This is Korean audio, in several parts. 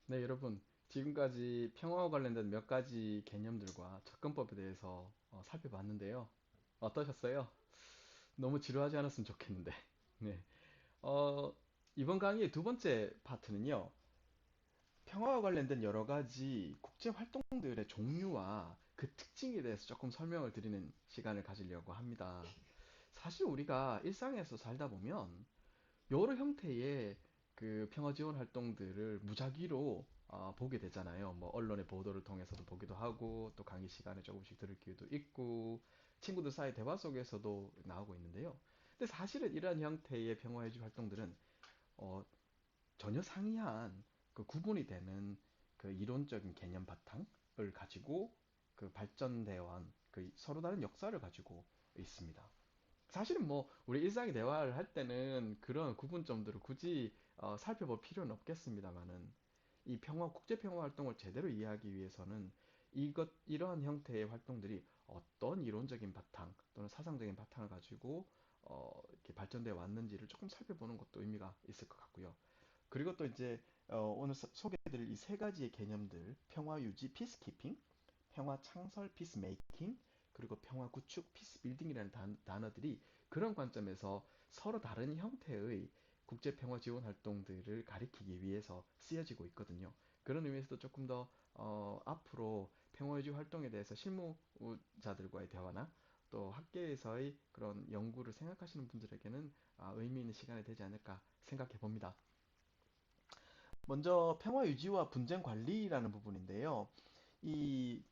네, 여러분. 지금까지 평화와 관련된 몇 가지 개념들과 접근법에 대해서 살펴봤는데요. 어떠셨어요? 너무 지루하지 않았으면 좋겠는데. 네. 어, 이번 강의의 두 번째 파트는요. 평화와 관련된 여러 가지 국제 활동들의 종류와 그 특징에 대해서 조금 설명을 드리는 시간을 가지려고 합니다. 사실 우리가 일상에서 살다 보면 여러 형태의 그 평화 지원 활동들을 무작위로 보게 되잖아요. 뭐 언론의 보도를 통해서도 보기도 하고 또 강의 시간에 조금씩 들을 기회도 있고 친구들 사이 대화 속에서도 나오고 있는데요. 근데 사실은 이러한 형태의 평화 유지 활동들은 어, 전혀 상이한 그 구분이 되는 그 이론적인 개념 바탕을 가지고 그 발전되어 온 그 서로 다른 역사를 가지고 있습니다. 사실은 뭐 우리 일상의 대화를 할 때는 그런 구분점들을 굳이 살펴볼 필요는 없겠습니다만은 이 국제 평화 활동을 제대로 이해하기 위해서는 이러한 형태의 활동들이 어떤 이론적인 바탕 또는 사상적인 바탕을 가지고 이렇게 발전되어 왔는지를 조금 살펴보는 것도 의미가 있을 것 같고요. 그리고 또 이제 오늘 소개해드릴 이 세 가지의 개념들, 평화 유지, 피스키핑, 평화 창설, 피스메이킹, 그리고 평화 구축, 피스빌딩이라는 단어들이 그런 관점에서 서로 다른 형태의 국제 평화 지원 활동들을 가리키기 위해서 쓰여지고 있거든요. 그런 의미에서도 조금 더 앞으로 평화 유지 활동에 대해서 실무자들과의 대화나 또 학계에서의 그런 연구를 생각하시는 분들에게는 의미 있는 시간이 되지 않을까 생각해 봅니다. 먼저 평화 유지와 분쟁 관리라는 부분인데요. 이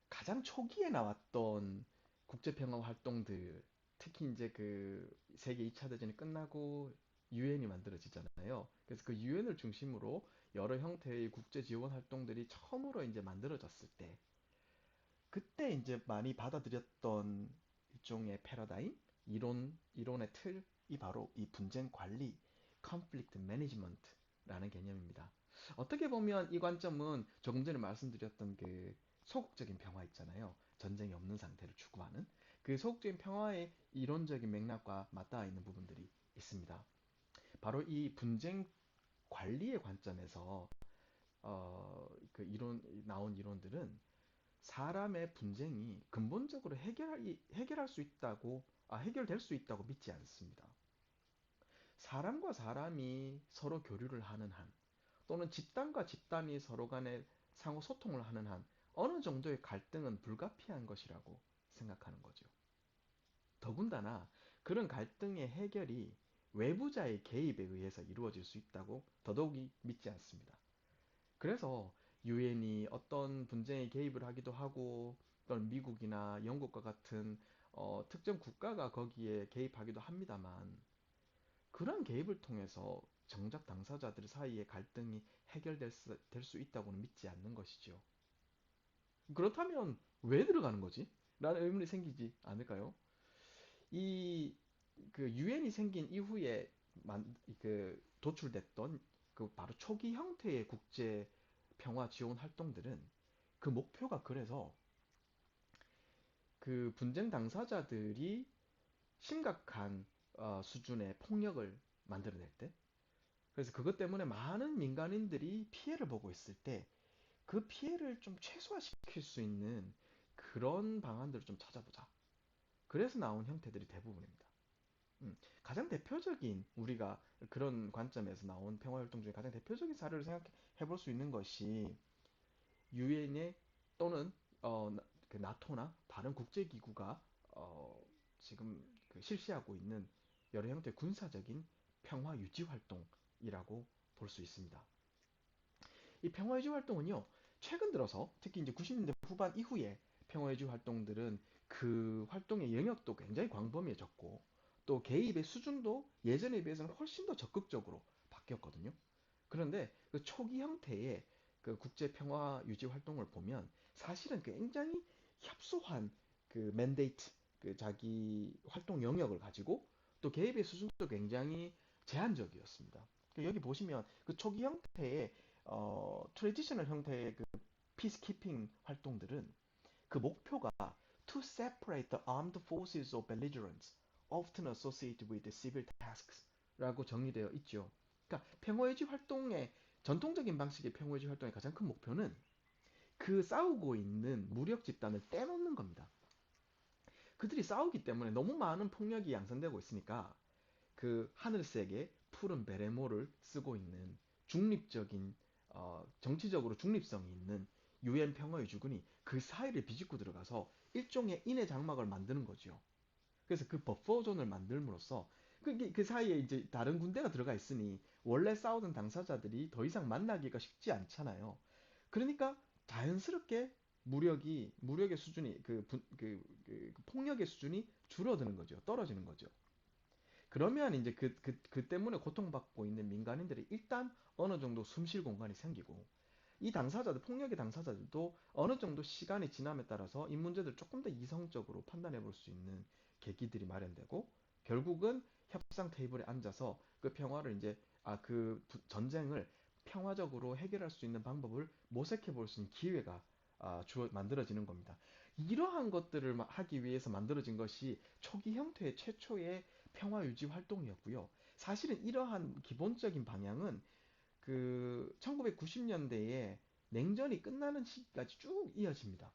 가장 초기에 나왔던 국제 평화 활동들, 특히 이제 그 세계 2차 대전이 끝나고 유엔이 만들어지잖아요. 그래서 그 유엔을 중심으로 여러 형태의 국제 지원 활동들이 처음으로 이제 만들어졌을 때, 그때 이제 많이 받아들였던 일종의 패러다임, 이론의 틀이 바로 이 분쟁 관리, conflict management라는 개념입니다. 어떻게 보면 이 관점은 조금 전에 말씀드렸던 그 소극적인 평화 있잖아요. 전쟁이 없는 상태를 추구하는 그 소극적인 평화의 이론적인 맥락과 맞닿아 있는 부분들이 있습니다. 바로 이 분쟁 관리의 관점에서 그 나온 이론들은 사람의 분쟁이 근본적으로 해결할 수 있다고, 해결될 수 있다고 믿지 않습니다. 사람과 사람이 서로 교류를 하는 한, 또는 집단과 집단이 서로 간에 상호 소통을 하는 한, 어느 정도의 갈등은 불가피한 것이라고 생각하는 거죠. 더군다나 그런 갈등의 해결이 외부자의 개입에 의해서 이루어질 수 있다고 더더욱이 믿지 않습니다. 그래서 유엔이 어떤 분쟁에 개입을 하기도 하고 또는 미국이나 영국과 같은 특정 국가가 거기에 개입하기도 합니다만 그러한 개입을 통해서 정작 당사자들 사이의 갈등이 될수 있다고는 믿지 않는 것이죠. 그렇다면 왜 들어가는 거지? 라는 의문이 생기지 않을까요? 이 그 유엔이 생긴 이후에 도출됐던 그 바로 초기 형태의 국제 평화 지원 활동들은 그 목표가 그래서 그 분쟁 당사자들이 심각한 수준의 폭력을 만들어낼 때, 그래서 그것 때문에 많은 민간인들이 피해를 보고 있을 때 그 피해를 좀 최소화시킬 수 있는 그런 방안들을 좀 찾아보자. 그래서 나온 형태들이 대부분입니다. 가장 대표적인 우리가 그런 관점에서 나온 평화활동 중에 가장 대표적인 사례를 생각해 볼 수 있는 것이 유엔의 또는 그 나토나 다른 국제기구가 지금 그 실시하고 있는 여러 형태의 군사적인 평화 유지 활동이라고 볼 수 있습니다. 이 평화 유지 활동은요, 최근 들어서 특히 이제 90년대 후반 이후에 평화 유지 활동들은 그 활동의 영역도 굉장히 광범위해졌고 또 개입의 수준도 예전에 비해서는 훨씬 더 적극적으로 바뀌었거든요. 그런데 그 초기 형태의 그 국제 평화 유지 활동을 보면 사실은 굉장히 협소한 그 맨데이트, 그 자기 활동 영역을 가지고 또 개입의 수준도 굉장히 제한적이었습니다. 여기 보시면 그 초기 형태의 트레디셔널 형태의 그 피스키핑 활동들은 그 목표가 to separate the armed forces of belligerents, often associated with civil tasks 라고 정의되어 있죠. 그러니까 평화유지 활동의 전통적인 방식의 평화유지 활동의 가장 큰 목표는 그 싸우고 있는 무력 집단을 떼놓는 겁니다. 그들이 싸우기 때문에 너무 많은 폭력이 양산되고 있으니까 그 하늘색의 푸른 베레모를 쓰고 있는 중립적인 정치적으로 중립성이 있는 유엔 평화유지군이 그 사이를 비집고 들어가서 일종의 인해 장막을 만드는 거죠. 그래서 그 버퍼존을 만들므로써 그 사이에 이제 다른 군대가 들어가 있으니 원래 싸우던 당사자들이 더 이상 만나기가 쉽지 않잖아요. 그러니까 자연스럽게 무력의 수준이 그 폭력의 수준이 줄어드는 거죠. 떨어지는 거죠. 그러면 이제 그 때문에 고통받고 있는 민간인들이 일단 어느 정도 숨쉴 공간이 생기고 이 당사자들, 폭력의 당사자들도 어느 정도 시간이 지남에 따라서 이 문제들을 조금 더 이성적으로 판단해 볼 수 있는 계기들이 마련되고 결국은 협상 테이블에 앉아서 그 평화를 이제 전쟁을 평화적으로 해결할 수 있는 방법을 모색해 볼 수 있는 기회가 만들어지는 겁니다. 이러한 것들을 하기 위해서 만들어진 것이 초기 형태의 최초의 평화 유지 활동이었고요. 사실은 이러한 기본적인 방향은 그 1990년대에 냉전이 끝나는 시기까지 쭉 이어집니다.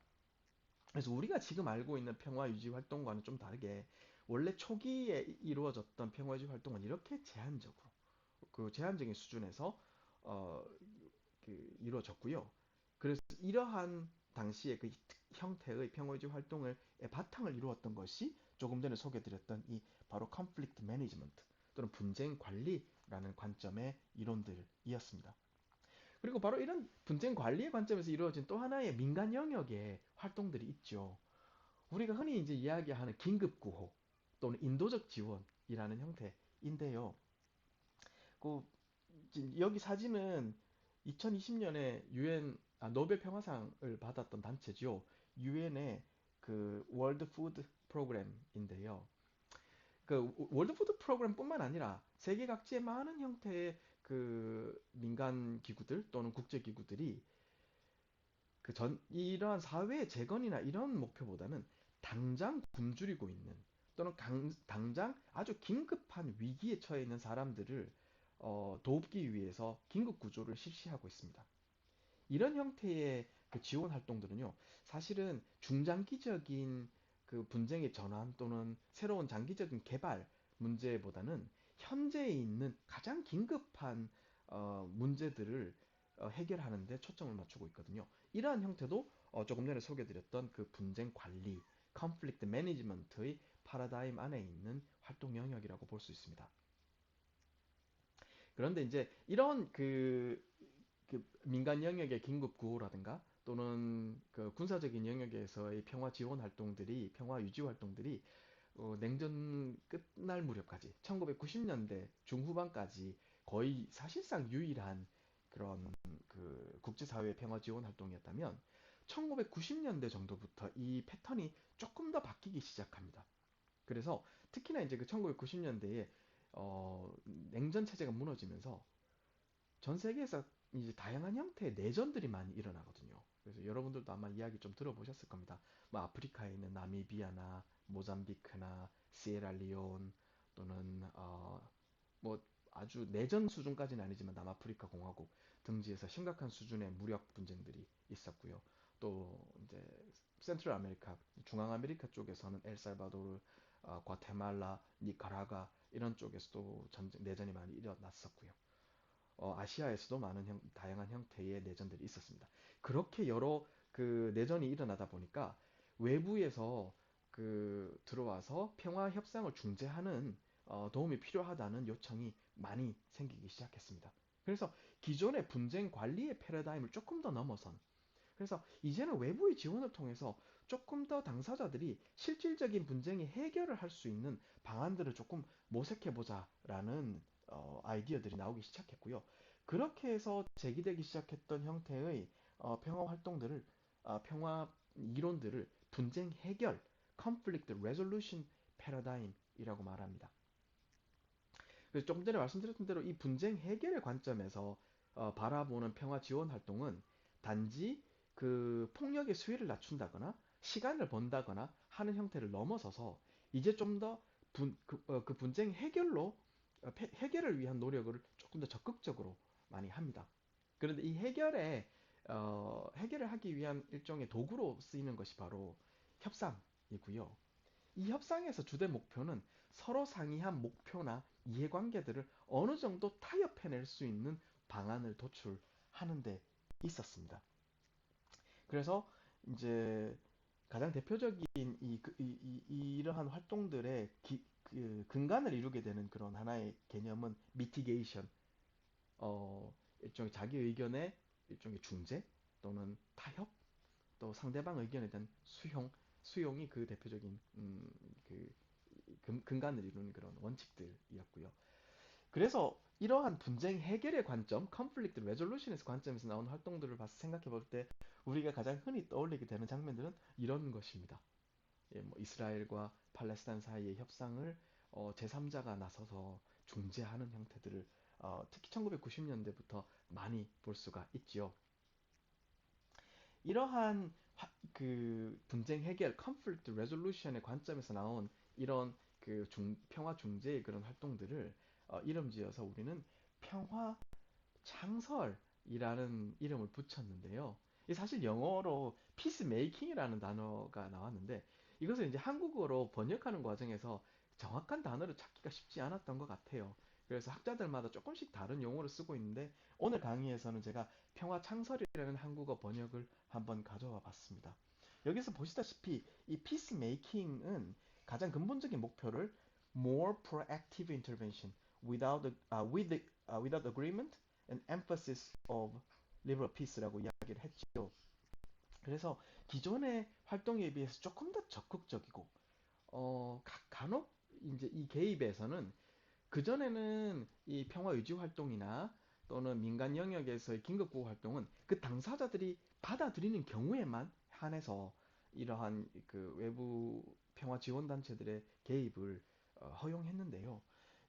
그래서 우리가 지금 알고 있는 평화 유지 활동과는 좀 다르게 원래 초기에 이루어졌던 평화 유지 활동은 이렇게 제한적으로 그 제한적인 수준에서 어, 이루어졌고요. 그래서 이러한 당시의 그 형태의 평화 유지 활동을 바탕을 이루었던 것이 조금 전에 소개드렸던 이 바로 conflict management 또는 분쟁 관리라는 관점의 이론들이었습니다. 그리고 바로 이런 분쟁 관리의 관점에서 이루어진 또 하나의 민간 영역의 활동들이 있죠. 우리가 흔히 이제 이야기하는 긴급 구호 또는 인도적 지원이라는 형태인데요. 그 지금 여기 사진은 2020년에 노벨 평화상을 받았던 단체죠. 유엔의 그 월드 푸드 프로그램인데요. 그 월드 푸드 프로그램뿐만 아니라 세계 각지의 많은 형태의 그 민간 기구들 또는 국제 기구들이 이러한 사회 재건이나 이런 목표보다는 당장 굶주리고 있는 또는 당장 아주 긴급한 위기에 처해 있는 사람들을 돕기 위해서 긴급 구조를 실시하고 있습니다. 이런 형태의 그 지원 활동들은요, 사실은 중장기적인 그 분쟁의 전환 또는 새로운 장기적인 개발 문제보다는 현재에 있는 가장 긴급한 문제들을 해결하는 데 초점을 맞추고 있거든요. 이러한 형태도 조금 전에 소개드렸던 그 분쟁 관리, conflict management의 파라다임 안에 있는 활동 영역이라고 볼 수 있습니다. 그런데 이제 이런 그 민간 영역의 긴급 구호라든가 또는 그 군사적인 영역에서의 평화 지원 활동들이 평화 유지 활동들이 냉전 끝날 무렵까지 1990년대 중후반까지 거의 사실상 유일한 그런 그 국제사회 평화 지원 활동이었다면 1990년대 정도부터 이 패턴이 조금 더 바뀌기 시작합니다. 그래서 특히나 이제 그 1990년대에 냉전 체제가 무너지면서 전 세계에서 이제 다양한 형태의 내전들이 많이 일어나거든요. 그래서 여러분들도 아마 이야기 좀 들어보셨을 겁니다. 뭐 아프리카에 있는 나미비아나 모잠비크나 시에라리온 또는 뭐 아주 내전 수준까지는 아니지만 남아프리카 공화국 등지에서 심각한 수준의 무력 분쟁들이 있었고요. 또 이제 센트럴 아메리카, 중앙 아메리카 쪽에서는 엘살바도르, 과테말라, 니카라과 이런 쪽에서도 내전이 많이 일어났었고요. 아시아에서도 많은 다양한 형태의 내전들이 있었습니다. 그렇게 여러 그 내전이 일어나다 보니까 외부에서 그 들어와서 평화 협상을 중재하는 도움이 필요하다는 요청이 많이 생기기 시작했습니다. 그래서 기존의 분쟁 관리의 패러다임을 조금 더 넘어선 그래서 이제는 외부의 지원을 통해서 조금 더 당사자들이 실질적인 분쟁의 해결을 할 수 있는 방안들을 조금 모색해보자라는 아이디어들이 나오기 시작했고요. 그렇게 해서 제기되기 시작했던 형태의 평화 활동들을, 평화 이론들을 분쟁 해결, conflict resolution paradigm이라고 말합니다. 그래서 조금 전에 말씀드렸던 대로 이 분쟁 해결의 관점에서 바라보는 평화 지원 활동은 단지 그 폭력의 수위를 낮춘다거나 시간을 번다거나 하는 형태를 넘어서서 이제 좀 더 그 분쟁 해결을 위한 노력을 조금 더 적극적으로 많이 합니다. 그런데 이 해결을 하기 위한 일종의 도구로 쓰이는 것이 바로 협상이고요. 이 협상에서 주된 목표는 서로 상이한 목표나 이해관계들을 어느 정도 타협해낼 수 있는 방안을 도출하는 데 있었습니다. 그래서 이제 가장 대표적인 이러한 활동들의 근간을 이루게 되는 그런 하나의 개념은 미티게이션, 일종의 자기 의견의 일종의 중재 또는 타협, 또 상대방 의견에 대한 수용이 그 대표적인 그 근간을 이루는 그런 원칙들이었고요. 그래서 이러한 분쟁 해결의 관점, conflict resolution에서 관점에서 나온 활동들을 봐서 생각해 볼 때 우리가 가장 흔히 떠올리게 되는 장면들은 이런 것입니다. 예, 뭐 이스라엘과 팔레스타인 사이의 협상을 제3자가 나서서 중재하는 형태들을 특히 1990년대부터 많이 볼 수가 있지요. 이러한 그 분쟁 해결, conflict resolution의 관점에서 나온 이런 그 평화 중재의 그런 활동들을 이름 지어서 우리는 평화 창설이라는 이름을 붙였는데요. 이 사실 영어로 peacemaking이라는 단어가 나왔는데 이것을 이제 한국어로 번역하는 과정에서 정확한 단어를 찾기가 쉽지 않았던 것 같아요. 그래서 학자들마다 조금씩 다른 용어를 쓰고 있는데 오늘 강의에서는 제가 평화 창설이라는 한국어 번역을 한번 가져와 봤습니다. 여기서 보시다시피 이 peacemaking은 가장 근본적인 목표를 more proactive intervention without agreement an emphasis of liberal peace라고 이야기를 했죠. 그래서 기존의 활동에 비해서 조금 더 적극적이고 간혹 이제 이 개입에서는 그전에는 이 평화 유지 활동이나 또는 민간 영역에서의 긴급구호 활동은 그 당사자들이 받아들이는 경우에만 한해서 이러한 그 외부 평화 지원 단체들의 개입을 허용했는데요.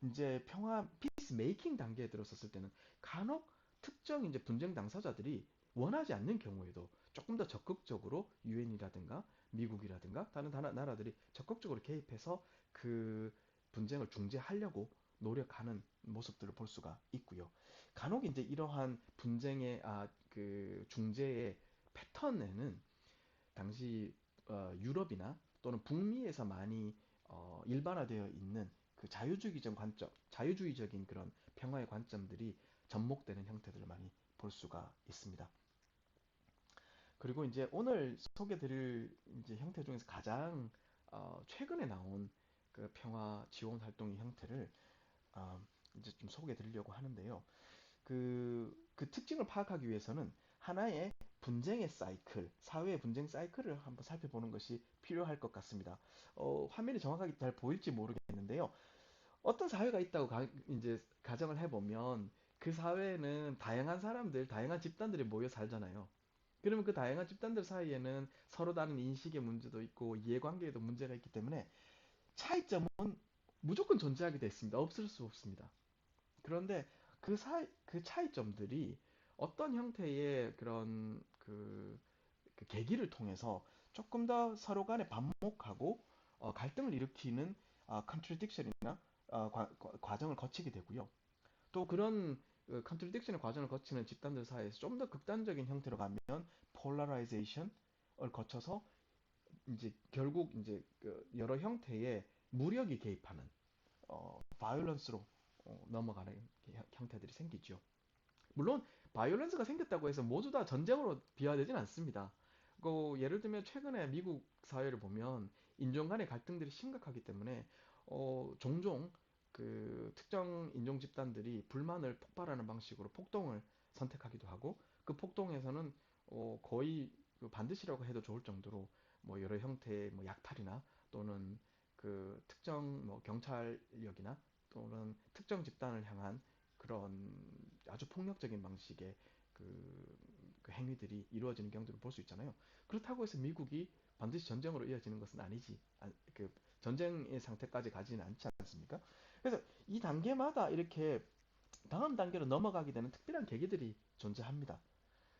이제 평화 피스 메이킹 단계에 들어섰을 때는 간혹 특정 이제 분쟁 당사자들이 원하지 않는 경우에도 조금 더 적극적으로 유엔이라든가 미국이라든가 다른 나라들이 적극적으로 개입해서 그 분쟁을 중재하려고 노력하는 모습들을 볼 수가 있고요. 간혹 이제 이러한 분쟁의 그 중재의 패턴에는 당시 유럽이나 또는 북미에서 많이 일반화되어 있는 그 자유주의적인 그런 평화의 관점들이 접목되는 형태들을 많이 볼 수가 있습니다. 그리고 이제 오늘 소개드릴 이제 형태 중에서 가장 최근에 나온 그 평화 지원 활동의 형태를 어, 이제 좀 소개해 드리려고 하는데요. 그 특징을 파악하기 위해서는 하나의 분쟁의 사이클, 사회의 분쟁 사이클을 한번 살펴보는 것이 필요할 것 같습니다. 화면이 정확하게 잘 보일지 모르겠는데요. 어떤 사회가 있다고 이제 가정을 해보면 그 사회에는 다양한 사람들, 다양한 집단들이 모여 살잖아요. 그러면 그 다양한 집단들 사이에는 서로 다른 인식의 문제도 있고 이해관계에도 문제가 있기 때문에 차이점은 무조건 존재하게 되어 있습니다. 없을 수 없습니다. 그런데 그 차이점들이 어떤 형태의 그런 그 계기를 통해서 조금 더 서로 간에 반목하고 갈등을 일으키는 contradiction이나 과정을 거치게 되고요. 또 그런 contradiction의 과정을 거치는 집단들 사이에서 좀 더 극단적인 형태로 가면 polarization을 거쳐서 이제 결국 이제 그 여러 형태의 무력이 개입하는 바이올런스로 넘어가는 형태들이 생기죠. 물론 바이올런스가 생겼다고 해서 모두 다 전쟁으로 비화되진 않습니다. 예를 들면 최근에 미국 사회를 보면 인종 간의 갈등들이 심각하기 때문에 종종 그 특정 인종 집단들이 불만을 폭발하는 방식으로 폭동을 선택하기도 하고 그 폭동에서는 거의 그 반드시라고 해도 좋을 정도로 뭐 여러 형태의 뭐 약탈이나 또는 그 특정 뭐 경찰력이나 또는 특정 집단을 향한 그런 아주 폭력적인 방식의 그 행위들이 이루어지는 경우들을 볼 수 있잖아요. 그렇다고 해서 미국이 반드시 전쟁으로 이어지는 것은 아니지. 그 전쟁의 상태까지 가지는 않지 않습니까? 그래서 이 단계마다 이렇게 다음 단계로 넘어가게 되는 특별한 계기들이 존재합니다.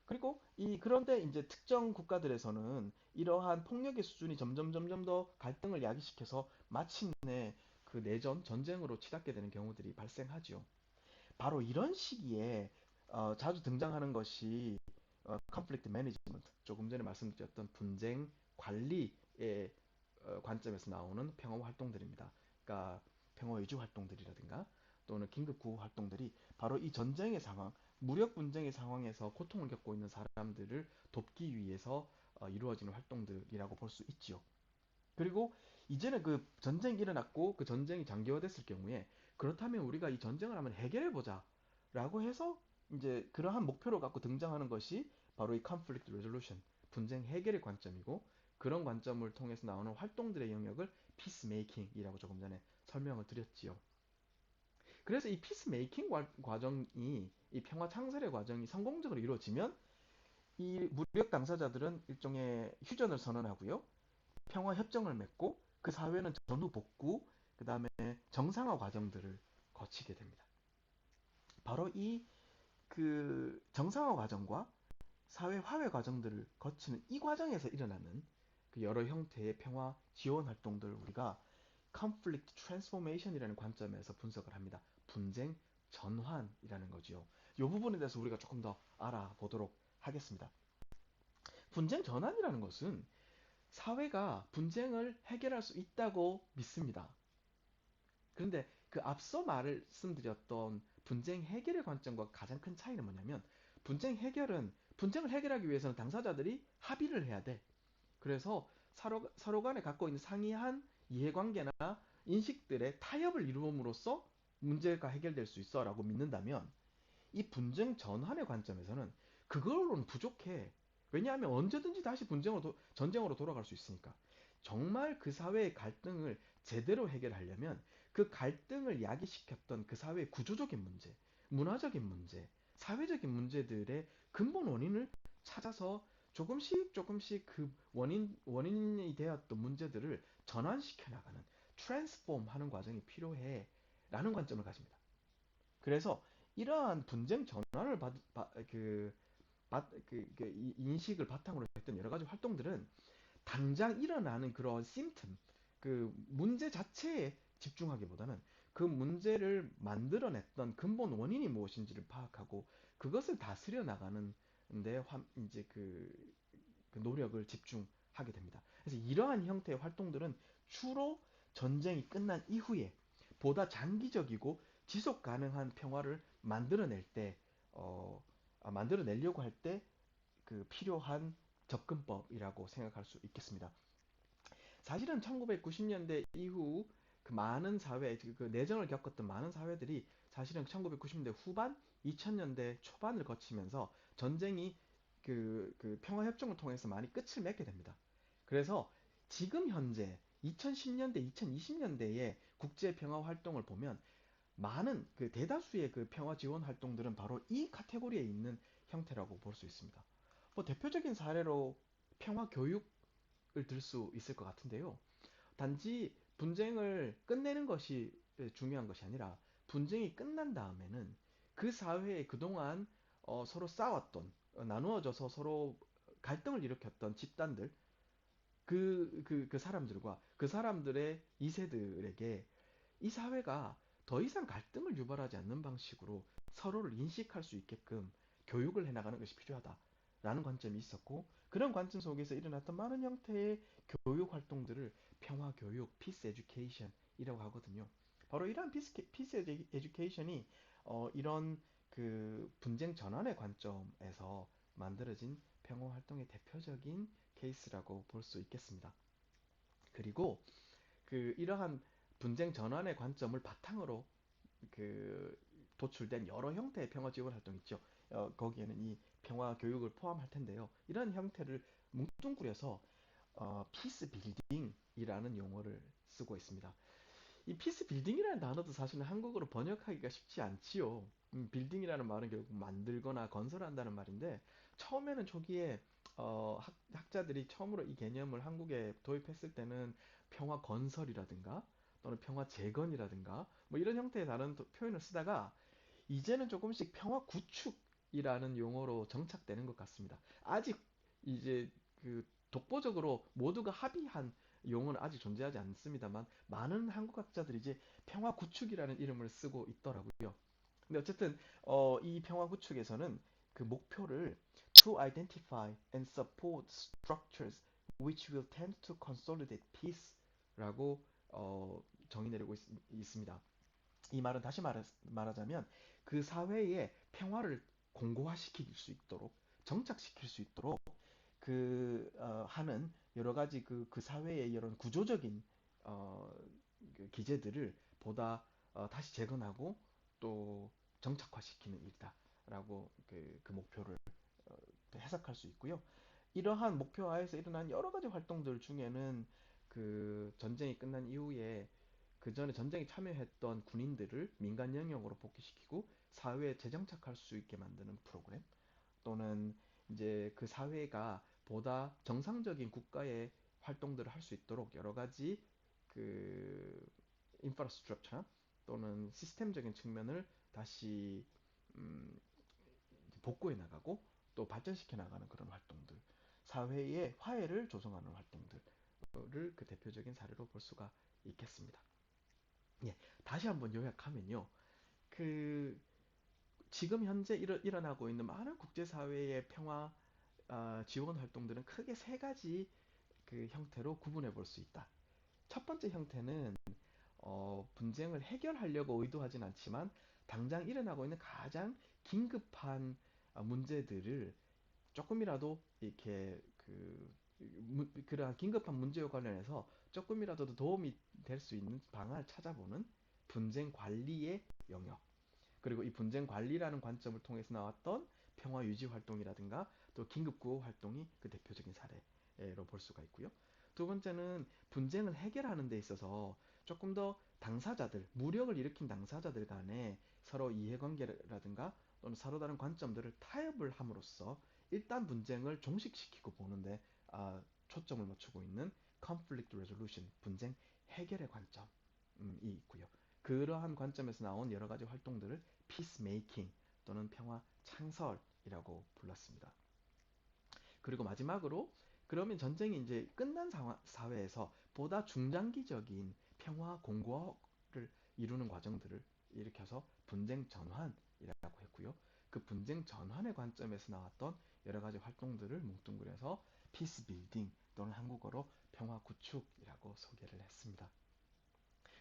그리고 그런데 이제 특정 국가들에서는 이러한 폭력의 수준이 점점 더 갈등을 야기시켜서 마침내 그 전쟁으로 치닫게 되는 경우들이 발생하죠. 바로 이런 시기에 자주 등장하는 것이 conflict management, 조금 전에 말씀드렸던 분쟁 관리의 관점에서 나오는 평화 활동들입니다. 그러니까 평화 위주 활동들이라든가 또는 긴급 구호 활동들이 바로 이 전쟁의 상황, 무력 분쟁의 상황에서 고통을 겪고 있는 사람들을 돕기 위해서 이루어지는 활동들이라고 볼 수 있지요. 그리고 이제는 그 전쟁이 일어났고 그 전쟁이 장기화됐을 경우에 그렇다면 우리가 이 전쟁을 한번 해결해 보자 라고 해서 이제 그러한 목표를 갖고 등장하는 것이 바로 이 conflict resolution, 분쟁 해결의 관점이고, 그런 관점을 통해서 나오는 활동들의 영역을 peacemaking이라고 조금 전에 설명을 드렸지요. 그래서 이 peacemaking 과정이, 이 평화 창설의 과정이 성공적으로 이루어지면 이 무력 당사자들은 일종의 휴전을 선언하고요. 평화 협정을 맺고 그 사회는 전후 복구, 그 다음에 정상화 과정들을 거치게 됩니다. 바로 이 그 정상화 과정과 사회 화해 과정들을 거치는 이 과정에서 일어나는 그 여러 형태의 평화 지원 활동들을 우리가 conflict transformation이라는 관점에서 분석을 합니다. 분쟁 전환이라는 거지요. 이 부분에 대해서 우리가 조금 더 알아보도록 하겠습니다. 분쟁 전환이라는 것은 사회가 분쟁을 해결할 수 있다고 믿습니다. 그런데 그 앞서 말씀드렸던 분쟁 해결의 관점과 가장 큰 차이는 뭐냐면, 분쟁을 해결하기 위해서는 당사자들이 합의를 해야 돼. 그래서 서로 간에 갖고 있는 상이한 이해관계나 인식들의 타협을 이루음으로써 문제가 해결될 수 있어라고 믿는다면, 이 분쟁 전환의 관점에서는 그걸로는 부족해. 왜냐하면 언제든지 다시 전쟁으로 돌아갈 수 있으니까. 정말 그 사회의 갈등을 제대로 해결하려면 그 갈등을 야기시켰던 그 사회의 구조적인 문제, 문화적인 문제, 사회적인 문제들의 근본 원인을 찾아서 조금씩 조금씩 그 원인이 되었던 문제들을 전환시켜 나가는, 트랜스폼 하는 과정이 필요해 라는 관점을 가집니다. 그래서 이러한 분쟁 전환을 인식을 바탕으로 했던 여러 가지 활동들은 당장 일어나는 그런 심튼, 그 문제 자체에 집중하기보다는 그 문제를 만들어냈던 근본 원인이 무엇인지를 파악하고 그것을 다스려 나가는 데 이제 그 노력을 집중하게 됩니다. 그래서 이러한 형태의 활동들은 주로 전쟁이 끝난 이후에 보다 장기적이고 지속 가능한 평화를 어, 만들어내려고 할 때 그 필요한 접근법이라고 생각할 수 있겠습니다. 사실은 1990년대 이후 그 많은 그 내전을 겪었던 많은 사회들이 사실은 1990년대 후반, 2000년대 초반을 거치면서 전쟁이 그 평화협정을 통해서 많이 끝을 맺게 됩니다. 그래서 지금 현재 2010년대, 2020년대의 국제 평화 활동을 보면 많은 그 대다수의 그 평화 지원 활동들은 바로 이 카테고리에 있는 형태라고 볼 수 있습니다. 뭐 대표적인 사례로 평화 교육을 들 수 있을 것 같은데요. 단지 분쟁을 끝내는 것이 중요한 것이 아니라 분쟁이 끝난 다음에는 그 사회에 그동안 서로 싸웠던, 나누어져서 서로 갈등을 일으켰던 집단들, 그 사람들과 그 사람들의 2세들에게 이 사회가 더 이상 갈등을 유발하지 않는 방식으로 서로를 인식할 수 있게끔 교육을 해나가는 것이 필요하다라는 관점이 있었고, 그런 관점 속에서 일어났던 많은 형태의 교육 활동들을 평화 교육, 피스 에듀케이션이라고 하거든요. 바로 이러한 피스 에듀케이션이 이런 그 분쟁 전환의 관점에서 만들어진 평화 활동의 대표적인 케이스라고 볼 수 있겠습니다. 그리고 그 이러한 분쟁 전환의 관점을 바탕으로 그 도출된 여러 형태의 평화 지원 활동 있죠. 거기에는 이 평화 교육을 포함할 텐데요. 이런 형태를 뭉뚱그려서 피스 빌딩이라는 용어를 쓰고 있습니다. 이 피스 빌딩이라는 단어도 사실은 한국어로 번역하기가 쉽지 않지요. 빌딩이라는 말은 결국 만들거나 건설한다는 말인데, 처음에는 초기에 학자들이 처음으로 이 개념을 한국에 도입했을 때는 평화 건설이라든가 또는 평화 재건이라든가 뭐 이런 형태의 다른 표현을 쓰다가 이제는 조금씩 평화 구축이라는 용어로 정착되는 것 같습니다. 아직 이제 그 독보적으로 모두가 합의한 용어는 아직 존재하지 않습니다만, 많은 한국 학자들이 이제 평화 구축이라는 이름을 쓰고 있더라고요. 근데 어쨌든 이 평화 구축에서는 그 목표를 to identify and support structures which will tend to consolidate peace라고 정의 내리고 있습니다. 이 말은 다시 말하자면 그 사회의 평화를 공고화시킬 수 있도록 정착시킬 수 있도록 하는 여러 가지 그 사회의 이런 구조적인 어, 그 기제들을 보다 다시 재건하고 또 정착화시키는 일이다라고 그 목표를 어, 해석할 수 있고요. 이러한 목표 하에서 일어난 여러 가지 활동들 중에는 그 전쟁이 끝난 이후에 그 전에 전쟁에 참여했던 군인들을 민간 영역으로 복귀시키고 사회에 재정착할 수 있게 만드는 프로그램 또는 이제 그 사회가 보다 정상적인 국가의 활동들을 할 수 있도록 여러 가지 그 인프라스트럭처 또는 시스템적인 측면을 다시 음, 복구해 나가고 또 발전시켜 나가는 그런 활동들, 사회의 화해를 조성하는 활동들을 그 대표적인 사례로 볼 수가 있겠습니다. 예, 다시 한번 요약하면요. 그 지금 현재 일어나고 있는 많은 국제사회의 평화 지원 활동들은 크게 세 가지 그 형태로 구분해 볼 수 있다. 첫 번째 형태는 분쟁을 해결하려고 의도하진 않지만 당장 일어나고 있는 가장 긴급한 문제들을 조금이라도 이렇게 그러한 긴급한 문제와 관련해서 조금이라도 도움이 될 수 있는 방안을 찾아보는 분쟁 관리의 영역. 그리고 이 분쟁 관리라는 관점을 통해서 나왔던 평화 유지 활동이라든가 또 긴급 구호 활동이 그 대표적인 사례로 볼 수가 있고요. 두 번째는 분쟁을 해결하는 데 있어서 조금 더 당사자들, 무력을 일으킨 당사자들 간에 서로 이해관계라든가 또는 서로 다른 관점들을 타협을 함으로써 일단 분쟁을 종식시키고 보는데 초점을 맞추고 있는 conflict resolution, 분쟁 해결의 관점이 있고요. 그러한 관점에서 나온 여러 가지 활동들을 peacemaking 또는 평화 창설이라고 불렀습니다. 그리고 마지막으로 그러면 전쟁이 이제 끝난 사회에서 보다 중장기적인 평화 공고화를 이루는 과정들을 일으켜서 분쟁 전환이라고 했고요. 그 분쟁 전환의 관점에서 나왔던 여러 가지 활동들을 뭉뚱그려서 피스 빌딩 또는 한국어로 평화 구축이라고 소개를 했습니다.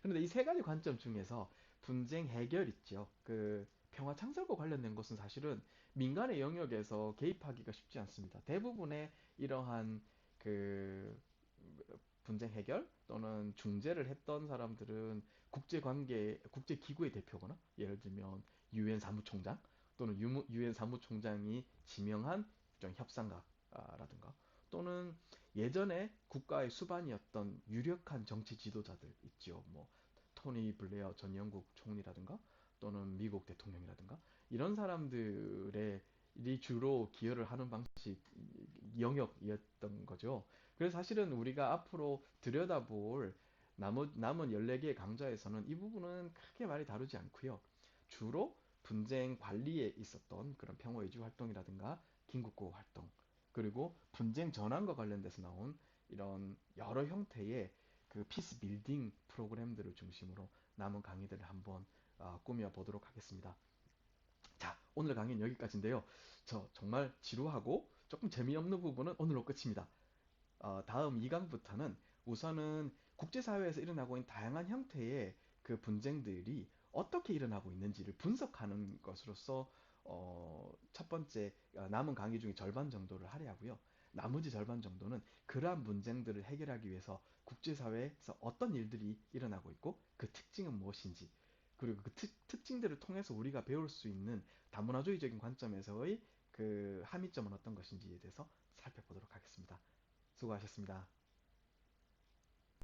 그런데 이 세 가지 관점 중에서 분쟁 해결 있죠. 그 평화 창설과 관련된 것은 사실은 민간의 영역에서 개입하기가 쉽지 않습니다. 대부분의 이러한 그 분쟁 해결 또는 중재를 했던 사람들은 국제 관계, 국제 기구의 대표거나 예를 들면 유엔 사무총장 또는 유엔 사무총장이 지명한 협상가라든가 또는 예전에 국가의 수반이었던 유력한 정치 지도자들 있죠. 뭐 토니 블레어 전 영국 총리라든가 또는 미국 대통령이라든가 이런 사람들의 이 주로 기여를 하는 방식 영역이었던 거죠. 그래서 사실은 우리가 앞으로 들여다볼 남은 14개의 강좌에서는 이 부분은 크게 많이 다루지 않고요. 주로 분쟁 관리에 있었던 그런 평화 유지 활동이라든가 긴급구호 활동 그리고 분쟁 전환과 관련돼서 나온 이런 여러 형태의 그 피스 빌딩 프로그램들을 중심으로 남은 강의들을 한번 꾸며 보도록 하겠습니다. 자, 오늘 강의는 여기까지인데요. 저 정말 지루하고 조금 재미없는 부분은 오늘로 끝입니다. 다음 2강부터는 우선은 국제사회에서 일어나고 있는 다양한 형태의 그 분쟁들이 어떻게 일어나고 있는지를 분석하는 것으로서 첫 번째 남은 강의 중에 절반 정도를 할애하고요. 나머지 절반 정도는 그러한 문제들을 해결하기 위해서 국제사회에서 어떤 일들이 일어나고 있고 그 특징은 무엇인지 그리고 그 특징들을 통해서 우리가 배울 수 있는 다문화주의적인 관점에서의 그 함의점은 어떤 것인지에 대해서 살펴보도록 하겠습니다. 수고하셨습니다.